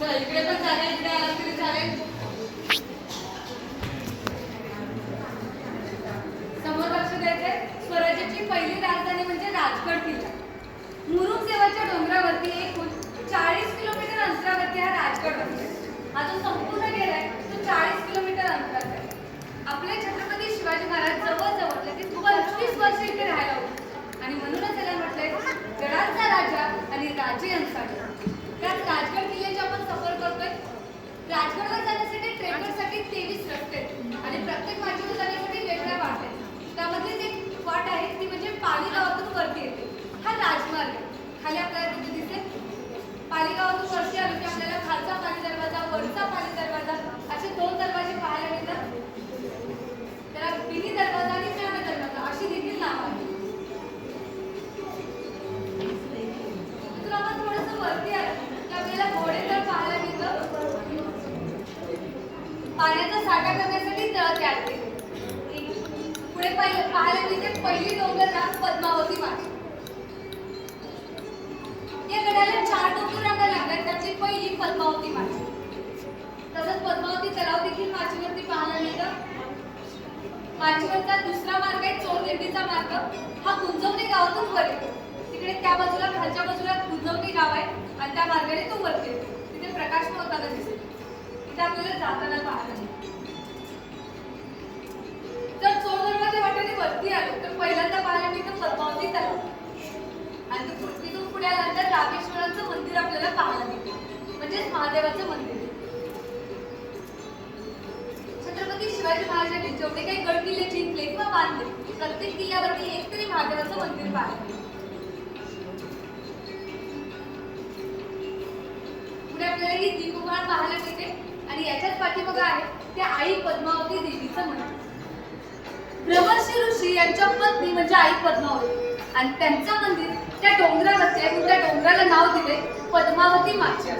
चला इकडे पण चालेल, इकडे आला तरी चालेल. समोर लक्ष द्यायचंय. स्वराज्याची पहिली राजधानी म्हणजे राजगड किल्ला. मुरुम देवाच्या डोंगरावरती एकूण 40 किलोमीटर अंतरावरती हा राजगड आहे. हा जो संपूर्ण गेलाय तो 40 किलोमीटर अंतराचा आहे. आपले छत्रपती शिवाजी महाराज जवळजवळ लगेच 25 वर्ष इथे राहायला होते आणि म्हणूनच त्याला म्हटलंय गडाचा राजा आणि राजे यांचा. त्यात राजगड किल्ल्याची आपण सफर करतोय. राजगडवर जाण्यासाठी ट्रेकरसाठी 23 रस्ते आहेत आणि प्रत्येक वाटेवर जाण्यासाठी वेगळ्या वाट आहेत. त्यामधलीच एक वाट आहे ती म्हणजे पाली गावातून वरती येते. हा राजमार्ग आहे. खाली आपल्याला तिथे दिसेल पाली गावातून वरती आलो की आपल्याला खालचा पाली दरवाजा, वरचा पाली दरवाजा असे 2 दरवाजे पाहायला मिळतात. त्याला बिनी दरवाजा आणि ज्ञान दरवाजा अशी देखील नाव आहे. तर आपण थोडंसं वरती आलो की आपल्याला घोडेदळ पाहायला मिळतं. पाण्याचा साठा करण्यासाठी तळ तयार केले. पुढे पाहायला मिळते पहिली डोंगर रांग पद्मावती माची. या गडाला 4 डोंगर रांगा लागतात. त्याची पहिली पद्मावती माची. तसंच पद्मावती तलाव देखील माचीवरती पाहायला मिळतं. माचीवरचा दुसरा मार्ग आहे चोरदिंडीचा मार्ग. हा गुंजवणी गावातून वर येतो. तिकडे त्या बाजूला खालच्या बाजूला गुंजवणी गाव आहे आणि त्या मार्गाने तो वरती येतो. तिथे प्रकाश होताना दिसेल. तिथे आपल्याला जाताना पाहायला मिळतं. जर चोरदरवाजा वाटेने वरती आलो तर पहिल्यांदा पाहायला मिळतं पद्मावती तलाव आणि तिथून पुढे आल्यानंतर रामेश्वराचं मंदिर आपल्याला पाहायला मिळतं म्हणजेच महादेवाचं मंदिर. छत्रपती शिवाजी महाराजांनी जेवढे काही गड किल्ले जिंकले किंवा बांधले प्रत्येक किल्ल्यावरती एक तरी महादेवाचं मंदिर पाहायला. पुढे आपल्याला ही दीपमाळ पाहायला मिळते आणि याच्याच पाठीमागे आहे ते आई पद्मावती देवीचं मंदिर. ब्रह्मर्षी ऋषी यांच्या पत्नी म्हणजे आई पद्मावती आणि त्यांचं मंदिर त्या डोंगरावरती आहे. त्या डोंगराला नाव दिले पद्मावती माची.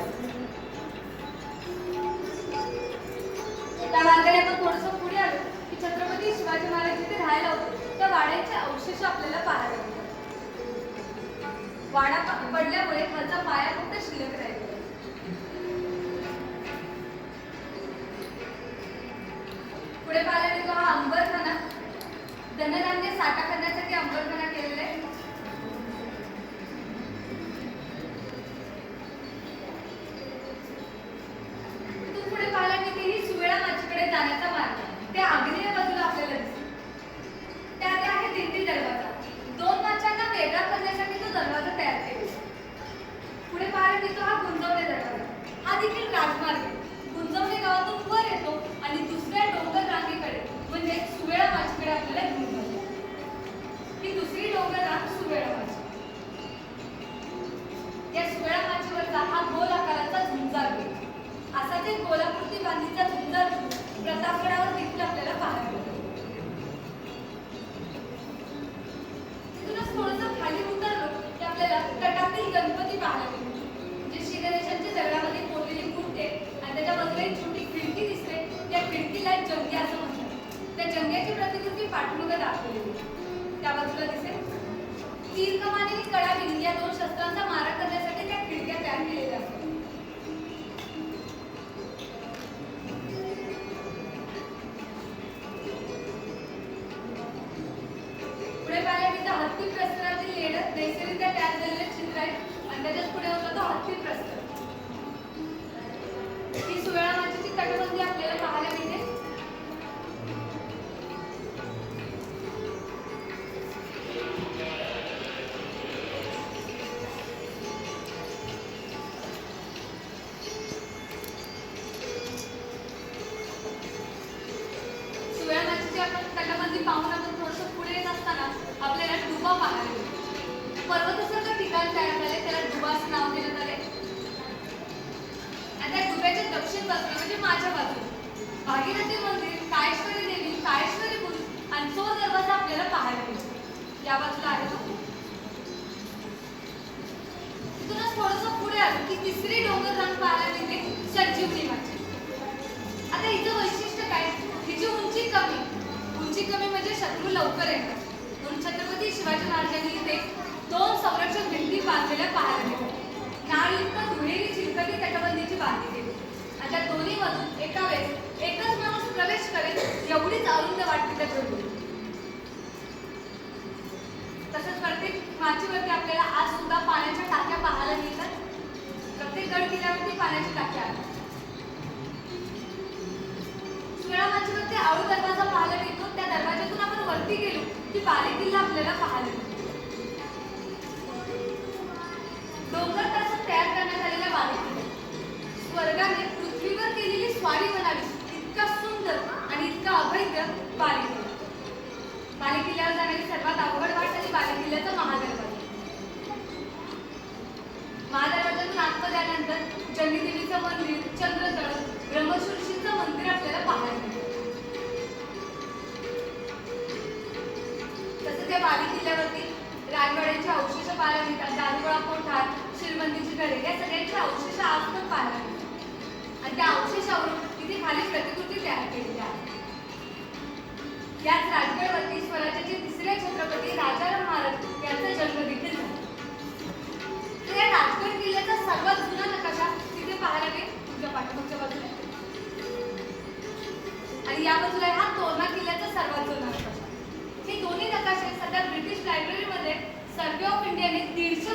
त्या मार्गाने आपण थोडंसं पुढे आलो की छत्रपती शिवाजी महाराज जिथे राहायला होते त्या वाड्याचे अवशेष आपल्याला पाहायला मिळतात. वाडा पडल्यामुळे खालचा पाया फक्त शिल्लक राहिला. पुढे पाहायला मिळतो हा अंबरखाना. धनधान्य साठा करण्यासाठी अंबरखाना केलेला आहे. तिथून पुढे पाहायला मिळते ही सुवेळा माचीकडे जाण्याचा मार्ग. त्या आग्नेय बाजूला आपल्याला दिसतो. त्यात आहे दिंडी दरवाजा. 2 माचांना वेगळा करण्यासाठी तो दरवाजा तयार केला. पुढे पाहायला मिळतो हा गुंजवणे दरवाजा. हा देखील राजमार्ग आहे. गुंजवणे गावातून वर येतो आणि दुसऱ्या डोंगर रांगेकडे म्हणजे सुवेळा माचीकडे आपल्याला घेऊन जातो. ही दुसरी डोंगर रांग सुवेळा माची. या सुवेळा माचीवरचा हा गोल आकाराचा झुंजार गेट. असाच एक गोलाकृती बांधीचा झुंजार प्रतापगडावर देखील आपल्याला पाहायला मिळतो. तिथूनच थोडंसं खाली उतरलो की आपल्याला तटातील गणपती पाहायला मिळतो. म्हणजे श्री गणेशांच्या दगडामध्ये कोरलेली मूर्ती आणि त्याच्या बाजूला एक छोटी खिडकी दिसते. त्या खिडकीला जंगी असं म्हणतात. त्या जंग्याची प्रतिकृती पाठीमागे दाखवलेली. त्या बाजूला दिसेल तीर कमानी आणि कडाबिंदी या 2 शस्त्रांचा मारा करण्यासाठी त्या खिडक्या तयार केलेल्या असतात. पुढे पाहायला मिळतं हत्ती प्रस्तरातील लेडर नैसर्गिकरित्या तयार झालेले चित्र आहे आणि त्याच्याच पुढे होता तो हत्ती प्रस्तर. ही सुवेळा माचीची तटबंदी आपल्याला पाहायला मिळते. पाहून आपण थोडंसं पुढे येत असताना आपल्याला डुबा पाहायला मिळतो. पर्वतासारखं ठिकाण तयार झाले त्याला डुबा असं नाव देण्यात आले. आणि त्या डुब्याच्या दक्षिण बाजूला म्हणजे माझ्या बाजूला भागीरथी मंदिर, काळेश्वरी देवी, काळेश्वरी बुरुज आणि चोर दरवाजा आपल्याला पाहायला मिळतो. या बाजूला आहे तो. तिथूनच थोडंसं पुढे आलो की तिसरी डोंगर रांग पाहायला मिळते संजीवनी माची. आता हिचं वैशिष्ट्य काय? हिची उंची कमी. उंची कमी म्हणजे शत्रू लवकर येतात म्हणून छत्रपती शिवाजी महाराजांनी इथे 2 संरक्षक भिंती बांधलेल्या पाहायला मिळतात. नाळयुक्त दुहेरी चिलखती तटबंदीची बांधली. माचीवरती आपल्याला आज सुद्धा पाण्याच्या टाक्या पाहायला मिळतात. प्रत्येक गड किल्ल्यावरती पाण्याची टाक्या आहेत. सुळा माचीवरती आळू दरवाजा पाहायला मिळतो. त्या दरवाजातून आपण वरती गेलो की बाले किल्ला आपल्याला पाहायला मिळतो. डोंगर तासात तयार करण्यात आलेला बाले किल्ला स्वर्गाने पृथ्वीवर केलेली स्वारी म्हणावी इतका सुंदर आणि इतका अभेद्य बाले किल्ला. बाले किल्ल्यावर जाणारी सर्वात अवघड वाट आणि बाले किल्ल्याचा महादरवाजा. महादरवाजातून आतमध्ये आल्यानंतर जंगी देवीचं मंदिर, चंद्रतळ, ब्रह्मशुर्षीचं मंदिर आपल्याला पाहायला मिळतं. तसंच या बाले किल्ल्यावरती राजवाड्यांचे अवशेष पाहायला मिळतात. दारुगोळा कोठार, शिरबंदीची घरे या सगळ्यांचे अवशेष आज पण पाहायला मिळतात. आणि त्या अवशेषावरून तिथे खाली प्रतिकृती तयार केलेली आहे. याच राजगडवरती स्वराज्याचे तिसरे छत्रपती राजाराम महाराज यांचा जन्म देखील झाला. तर या राजगड किल्ल्याचा सर्वात जुना नकाशा तिथे पाहायला मिळेल तुमच्या पाठीमागच्या बाजूला. आणि या बाजूला हा तोरणा किल्ल्याचा सर्वात जुना नकाशा. हे दोन्ही नकाशे सध्या ब्रिटिश लायब्ररीमध्ये सर्वे ऑफ इंडियाने 150